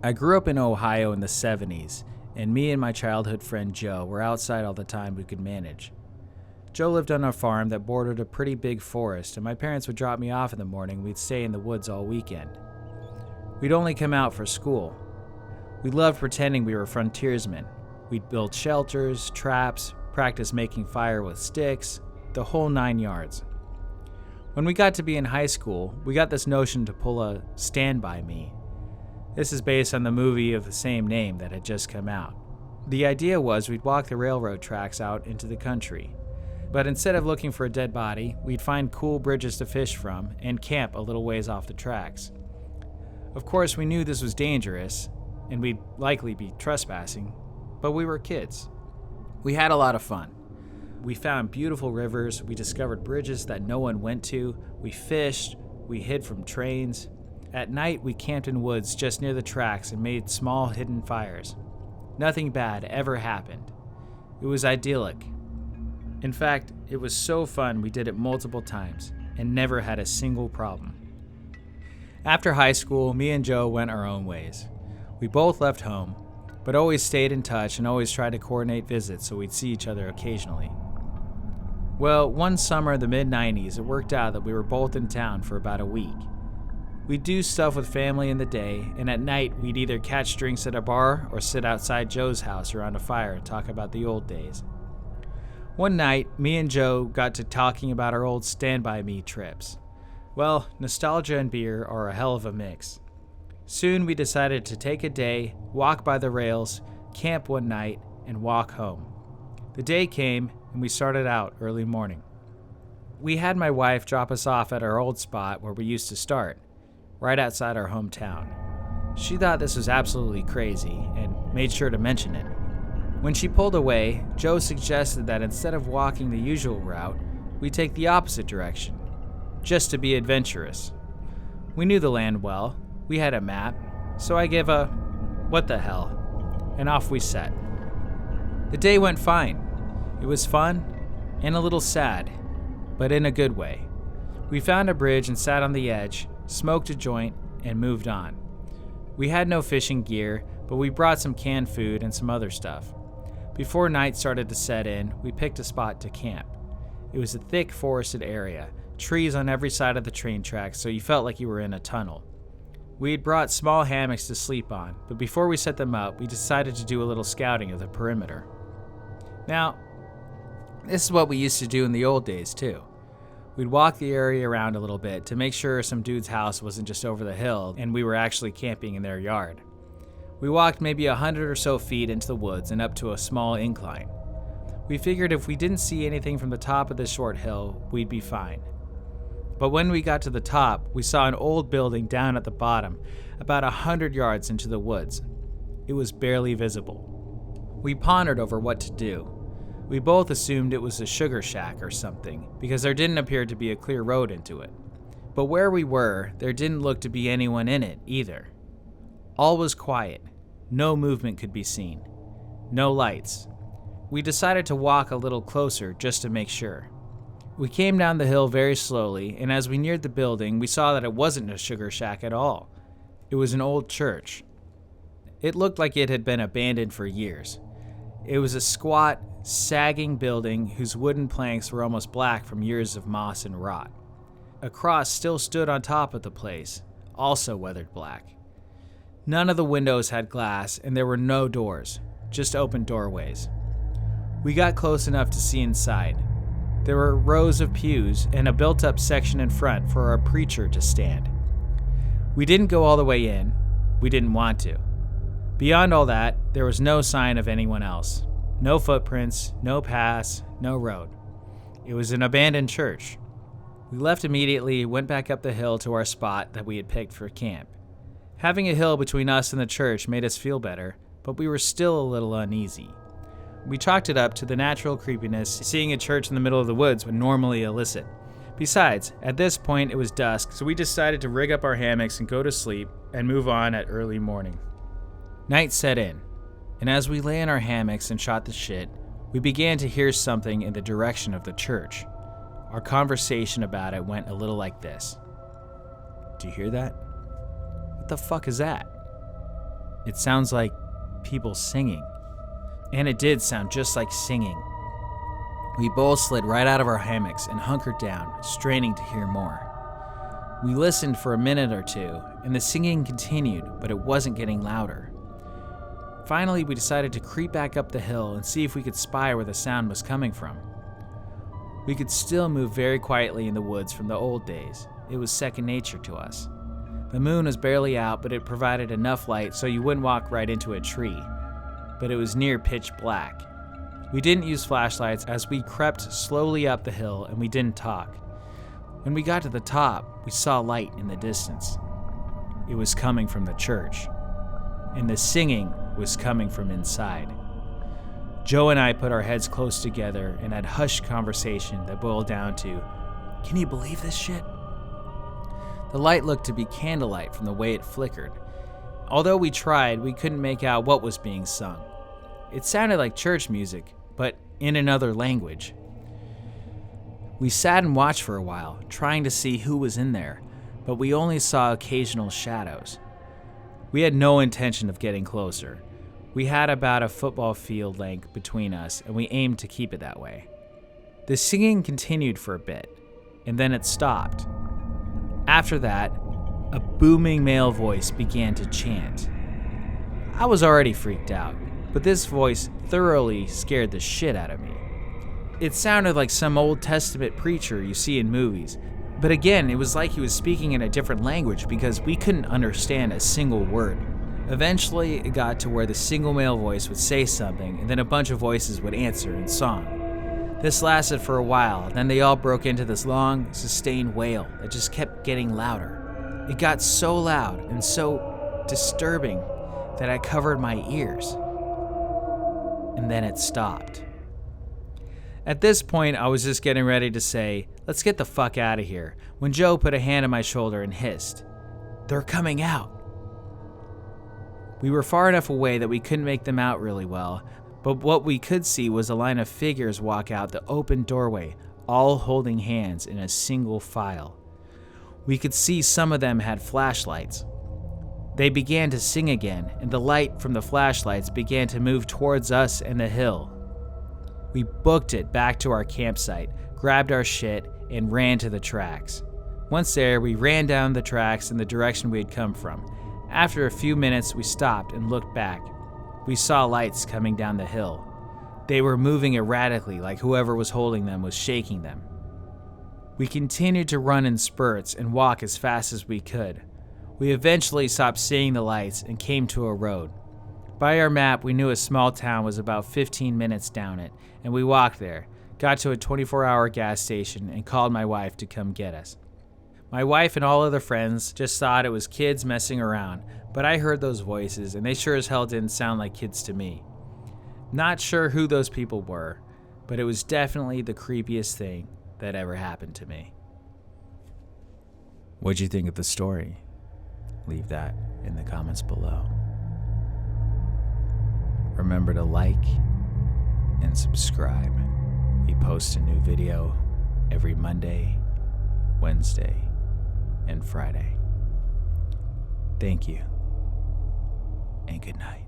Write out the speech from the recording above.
I grew up in Ohio in the 70s, and me and my childhood friend Joe were outside all the time we could manage. Joe lived on a farm that bordered a pretty big forest, and my parents would drop me off in the morning. We'd stay in the woods all weekend. We'd only come out for school. We loved pretending we were frontiersmen. We'd build shelters, traps, practice making fire with sticks, the whole 9 yards. When we got to be in high school, we got this notion to pull a Stand By Me. This is based on the movie of the same name that had just come out. The idea was we'd walk the railroad tracks out into the country. But instead of looking for a dead body, we'd find cool bridges to fish from and camp a little ways off the tracks. Of course, we knew this was dangerous, and we'd likely be trespassing, but we were kids. We had a lot of fun. We found beautiful rivers, we discovered bridges that no one went to, we fished, we hid from trains. At night, we camped in woods just near the tracks and made small hidden fires. Nothing bad ever happened. It was idyllic. In fact, it was so fun we did it multiple times and never had a single problem. After high school, me and Joe went our own ways. We both left home, but always stayed in touch and always tried to coordinate visits so we'd see each other occasionally. Well, one summer in the mid-90s, it worked out that we were both in town for about a week. We'd do stuff with family in the day, and at night we'd either catch drinks at a bar or sit outside Joe's house around a fire and talk about the old days. One night, me and Joe got to talking about our old Stand By Me trips. Well, nostalgia and beer are a hell of a mix. Soon we decided to take a day, walk by the rails, camp one night, and walk home. The day came, and we started out early morning. We had my wife drop us off at our old spot where we used to start, right outside our hometown. She thought this was absolutely crazy and made sure to mention it. When she pulled away, Joe suggested that instead of walking the usual route, we take the opposite direction, just to be adventurous. We knew the land well, we had a map, so I gave a what the hell, and off we set. The day went fine. It was fun and a little sad, but in a good way. We found a bridge and sat on the edge, smoked a joint, and moved on. We had no fishing gear, but we brought some canned food and some other stuff. Before night started to set in, we picked a spot to camp. It was a thick forested area, trees on every side of the train tracks, so you felt like you were in a tunnel. We had brought small hammocks to sleep on, but before we set them up, we decided to do a little scouting of the perimeter. Now, this is what we used to do in the old days, too. We'd walk the area around a little bit to make sure some dude's house wasn't just over the hill and we were actually camping in their yard. We walked maybe 100 or so feet into the woods and up to a small incline. We figured if we didn't see anything from the top of this short hill, we'd be fine. But when we got to the top, we saw an old building down at the bottom, about 100 yards into the woods. It was barely visible. We pondered over what to do. We both assumed it was a sugar shack or something, because there didn't appear to be a clear road into it. But where we were, there didn't look to be anyone in it either. All was quiet. No movement could be seen. No lights. We decided to walk a little closer just to make sure. We came down the hill very slowly, and as we neared the building, we saw that it wasn't a sugar shack at all. It was an old church. It looked like it had been abandoned for years. It was a squat, sagging building whose wooden planks were almost black from years of moss and rot. A cross still stood on top of the place, also weathered black. None of the windows had glass, and there were no doors, just open doorways. We got close enough to see inside. There were rows of pews and a built-up section in front for our preacher to stand. We didn't go all the way in. We didn't want to. Beyond all that, there was no sign of anyone else. No footprints, no paths, no road. It was an abandoned church. We left immediately, went back up the hill to our spot that we had picked for camp. Having a hill between us and the church made us feel better, but we were still a little uneasy. We chalked it up to the natural creepiness seeing a church in the middle of the woods would normally elicit. Besides, at this point it was dusk, so we decided to rig up our hammocks and go to sleep and move on at early morning. Night set in, and as we lay in our hammocks and shot the shit, we began to hear something in the direction of the church. Our conversation about it went a little like this. Do you hear that? What the fuck is that? It sounds like people singing. And it did sound just like singing. We both slid right out of our hammocks and hunkered down, straining to hear more. We listened for a minute or two, and the singing continued, but it wasn't getting louder. Finally, we decided to creep back up the hill and see if we could spy where the sound was coming from. We could still move very quietly in the woods from the old days. It was second nature to us. The moon was barely out, but it provided enough light so you wouldn't walk right into a tree. But it was near pitch black. We didn't use flashlights as we crept slowly up the hill, and we didn't talk. When we got to the top, we saw light in the distance. It was coming from the church, and the singing was coming from inside. Joe and I put our heads close together and had hushed conversation that boiled down to, "Can you believe this shit?" The light looked to be candlelight from the way it flickered. Although we tried, we couldn't make out what was being sung. It sounded like church music, but in another language. We sat and watched for a while, trying to see who was in there, but we only saw occasional shadows. We had no intention of getting closer. We had about a football field length between us, and we aimed to keep it that way. The singing continued for a bit, and then it stopped. After that, a booming male voice began to chant. I was already freaked out, but this voice thoroughly scared the shit out of me. It sounded like some Old Testament preacher you see in movies, but again, it was like he was speaking in a different language because we couldn't understand a single word. Eventually, it got to where the single male voice would say something, and then a bunch of voices would answer in song. This lasted for a while, then they all broke into this long, sustained wail that just kept getting louder. It got so loud and so disturbing that I covered my ears. And then it stopped. At this point, I was just getting ready to say, "Let's get the fuck out of here," when Joe put a hand on my shoulder and hissed, "They're coming out." We were far enough away that we couldn't make them out really well, but what we could see was a line of figures walk out the open doorway, all holding hands in a single file. We could see some of them had flashlights. They began to sing again, and the light from the flashlights began to move towards us and the hill. We booked it back to our campsite, grabbed our shit, and ran to the tracks. Once there, we ran down the tracks in the direction we had come from. After a few minutes, we stopped and looked back. We saw lights coming down the hill. They were moving erratically, like whoever was holding them was shaking them. We continued to run in spurts and walk as fast as we could. We eventually stopped seeing the lights and came to a road. By our map, we knew a small town was about 15 minutes down it, and we walked there, got to a 24-hour gas station, and called my wife to come get us. My wife and all other friends just thought it was kids messing around, but I heard those voices, and they sure as hell didn't sound like kids to me. Not sure who those people were, but it was definitely the creepiest thing that ever happened to me. What'd you think of the story? Leave that in the comments below. Remember to like and subscribe. We post a new video every Monday, Wednesday, and Friday. Thank you, and good night.